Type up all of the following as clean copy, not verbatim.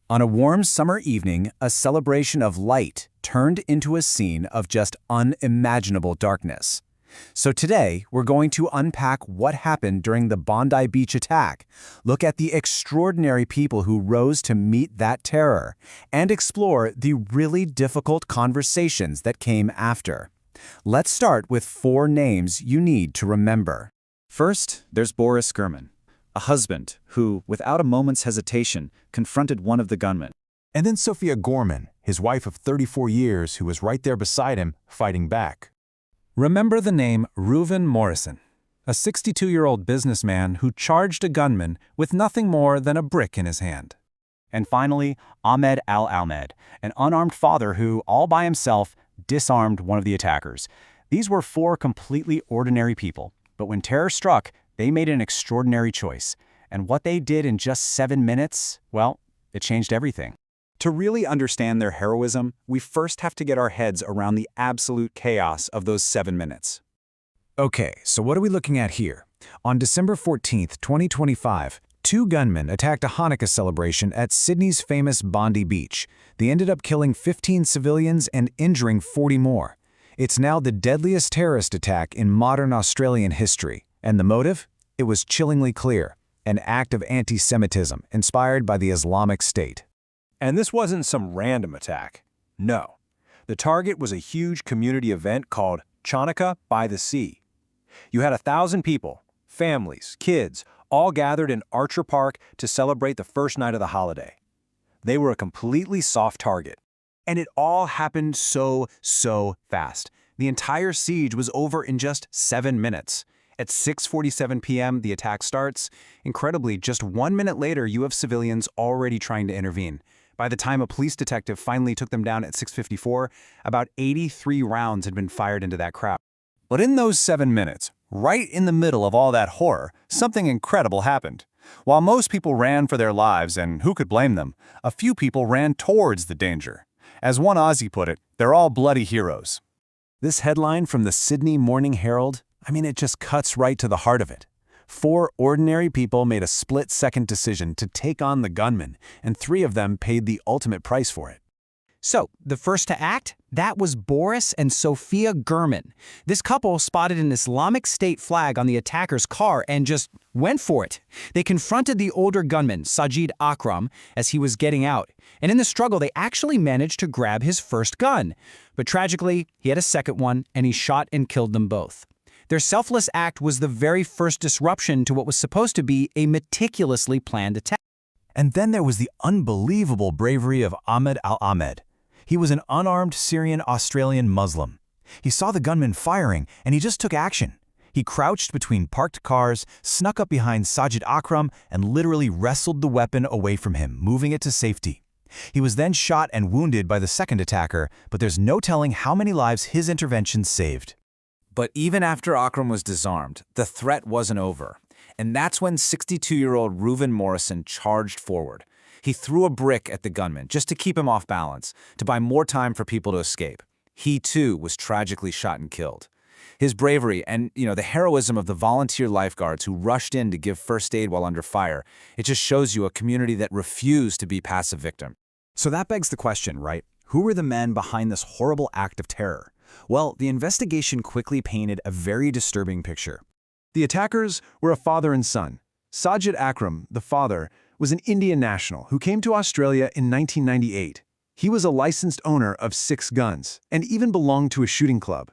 On a warm summer evening, a celebration of light turned into a scene of just unimaginable darkness. So today, we're going to unpack what happened during the Bondi Beach attack, look at the extraordinary people who rose to meet that terror, and explore the really difficult conversations that came after. Let's start with 4 names you need to remember. First, there's Boris Gurman, a husband who, without a moment's hesitation, confronted one of the gunmen. And then Sophia Gorman, his wife of 34 years, who was right there beside him, fighting back. Remember the name Reuven Morrison, a 62-year-old businessman who charged a gunman with nothing more than a brick in his hand. And finally, Ahmed al-Ahmed, an unarmed father who, all by himself, disarmed one of the attackers. These were 4 completely ordinary people, but when terror struck, they made an extraordinary choice. And what they did in just 7 minutes, well, it changed everything. To really understand their heroism, we first have to get our heads around the absolute chaos of those 7 minutes. Okay, so what are we looking at here? On December 14, 2025, 2 gunmen attacked a Hanukkah celebration at Sydney's famous Bondi Beach. They ended up killing 15 civilians and injuring 40 more. It's now the deadliest terrorist attack in modern Australian history. And the motive? It was chillingly clear. An act of anti-Semitism inspired by the Islamic State. And this wasn't some random attack. No. The target was a huge community event called Chanukah by the Sea. You had 1,000 people, families, kids, all gathered in Archer Park to celebrate the first night of the holiday. They were a completely soft target. And it all happened so fast. The entire siege was over in just 7 minutes. At 6:47 p.m., the attack starts. Incredibly, just 1 minute later, you have civilians already trying to intervene. By the time a police detective finally took them down at 6:54, about 83 rounds had been fired into that crowd. But in those 7 minutes, right in the middle of all that horror, something incredible happened. While most people ran for their lives, and who could blame them, a few people ran towards the danger. As one Aussie put it, they're all bloody heroes. This headline from the Sydney Morning Herald, it just cuts right to the heart of it. 4 ordinary people made a split-second decision to take on the gunman, and 3 of them paid the ultimate price for it. So, the first to act? That was Boris and Sophia Gurman. This couple spotted an Islamic State flag on the attacker's car and just went for it. They confronted the older gunman, Sajid Akram, as he was getting out. And in the struggle, they actually managed to grab his first gun. But tragically, he had a second one, and he shot and killed them both. Their selfless act was the very first disruption to what was supposed to be a meticulously planned attack. And then there was the unbelievable bravery of Ahmed al-Ahmed. He was an unarmed Syrian-Australian Muslim. He saw the gunman firing, and he just took action. He crouched between parked cars, snuck up behind Sajid Akram, and literally wrestled the weapon away from him, moving it to safety. He was then shot and wounded by the second attacker, but there's no telling how many lives his intervention saved. But even after Akram was disarmed, the threat wasn't over. And that's when 62-year-old Reuven Morrison charged forward. He threw a brick at the gunman just to keep him off balance, to buy more time for people to escape. He, too, was tragically shot and killed. His bravery and, the heroism of the volunteer lifeguards who rushed in to give first aid while under fire, it just shows you a community that refused to be passive victim. So that begs the question, right? Who were the men behind this horrible act of terror? Well, the investigation quickly painted a very disturbing picture. The attackers were a father and son. Sajid Akram, the father, was an Indian national who came to Australia in 1998. He was a licensed owner of 6 guns and even belonged to a shooting club.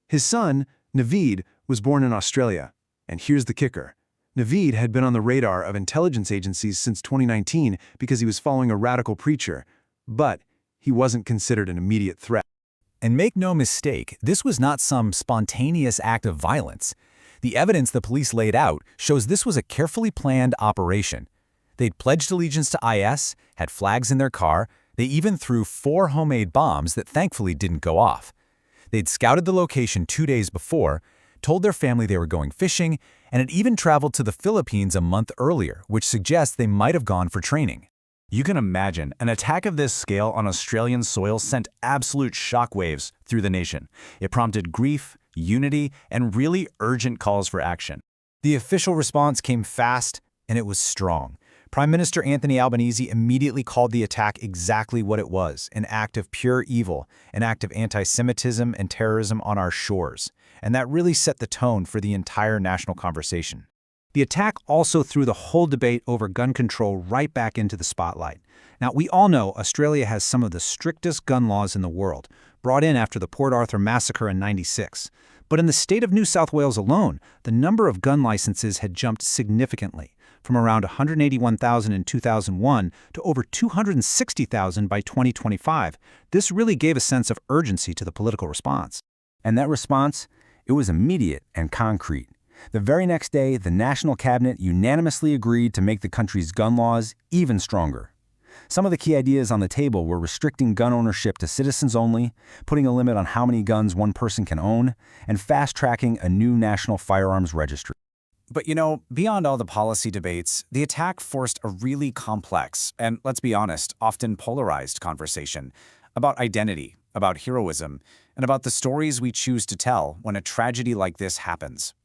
His son, Naveed, was born in Australia. And here's the kicker. Naveed had been on the radar of intelligence agencies since 2019 because he was following a radical preacher, but he wasn't considered an immediate threat. And make no mistake, this was not some spontaneous act of violence. The evidence the police laid out shows this was a carefully planned operation. They'd pledged allegiance to IS, had flags in their car, they even threw 4 homemade bombs that thankfully didn't go off. They'd scouted the location 2 days before, told their family they were going fishing, and had even traveled to the Philippines a month earlier, which suggests they might have gone for training. You can imagine, an attack of this scale on Australian soil sent absolute shockwaves through the nation. It prompted grief, unity, and really urgent calls for action. The official response came fast, and it was strong. Prime Minister Anthony Albanese immediately called the attack exactly what it was, an act of pure evil, an act of anti-Semitism and terrorism on our shores. And that really set the tone for the entire national conversation. The attack also threw the whole debate over gun control right back into the spotlight. Now, we all know Australia has some of the strictest gun laws in the world, brought in after the Port Arthur massacre in '96. But in the state of New South Wales alone, the number of gun licenses had jumped significantly, from around 181,000 in 2001 to over 260,000 by 2025. This really gave a sense of urgency to the political response. And that response, it was immediate and concrete. The very next day, the National Cabinet unanimously agreed to make the country's gun laws even stronger. Some of the key ideas on the table were restricting gun ownership to citizens only, putting a limit on how many guns one person can own, and fast-tracking a new national firearms registry. But beyond all the policy debates, the attack forced a really complex and, let's be honest, often polarized conversation about identity, about heroism, and about the stories we choose to tell when a tragedy like this happens.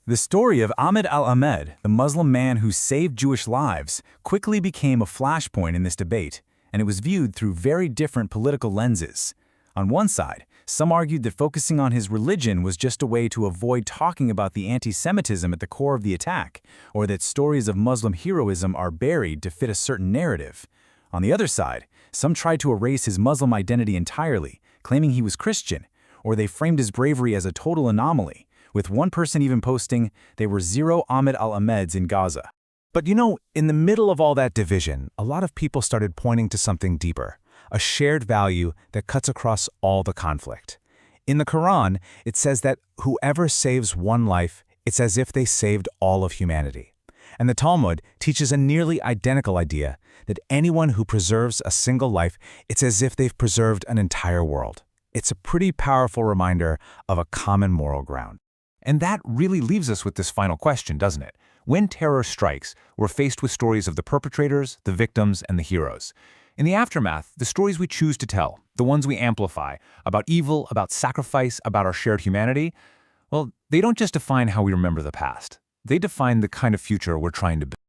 The story of Ahmed al-Ahmed, the Muslim man who saved Jewish lives, quickly became a flashpoint in this debate, and it was viewed through very different political lenses. On one side, some argued that focusing on his religion was just a way to avoid talking about the anti-Semitism at the core of the attack, or that stories of Muslim heroism are buried to fit a certain narrative. On the other side, some tried to erase his Muslim identity entirely, claiming he was Christian, or they framed his bravery as a total anomaly, with one person even posting, "There were 0 Ahmed al-Ahmeds in Gaza." But in the middle of all that division, a lot of people started pointing to something deeper, a shared value that cuts across all the conflict. In the Quran, it says that whoever saves one life, it's as if they saved all of humanity. And the Talmud teaches a nearly identical idea, that anyone who preserves a single life, it's as if they've preserved an entire world. It's a pretty powerful reminder of a common moral ground. And that really leaves us with this final question, doesn't it? When terror strikes, we're faced with stories of the perpetrators, the victims, and the heroes. In the aftermath, the stories we choose to tell, the ones we amplify, about evil, about sacrifice, about our shared humanity, well, they don't just define how we remember the past. They define the kind of future we're trying to build.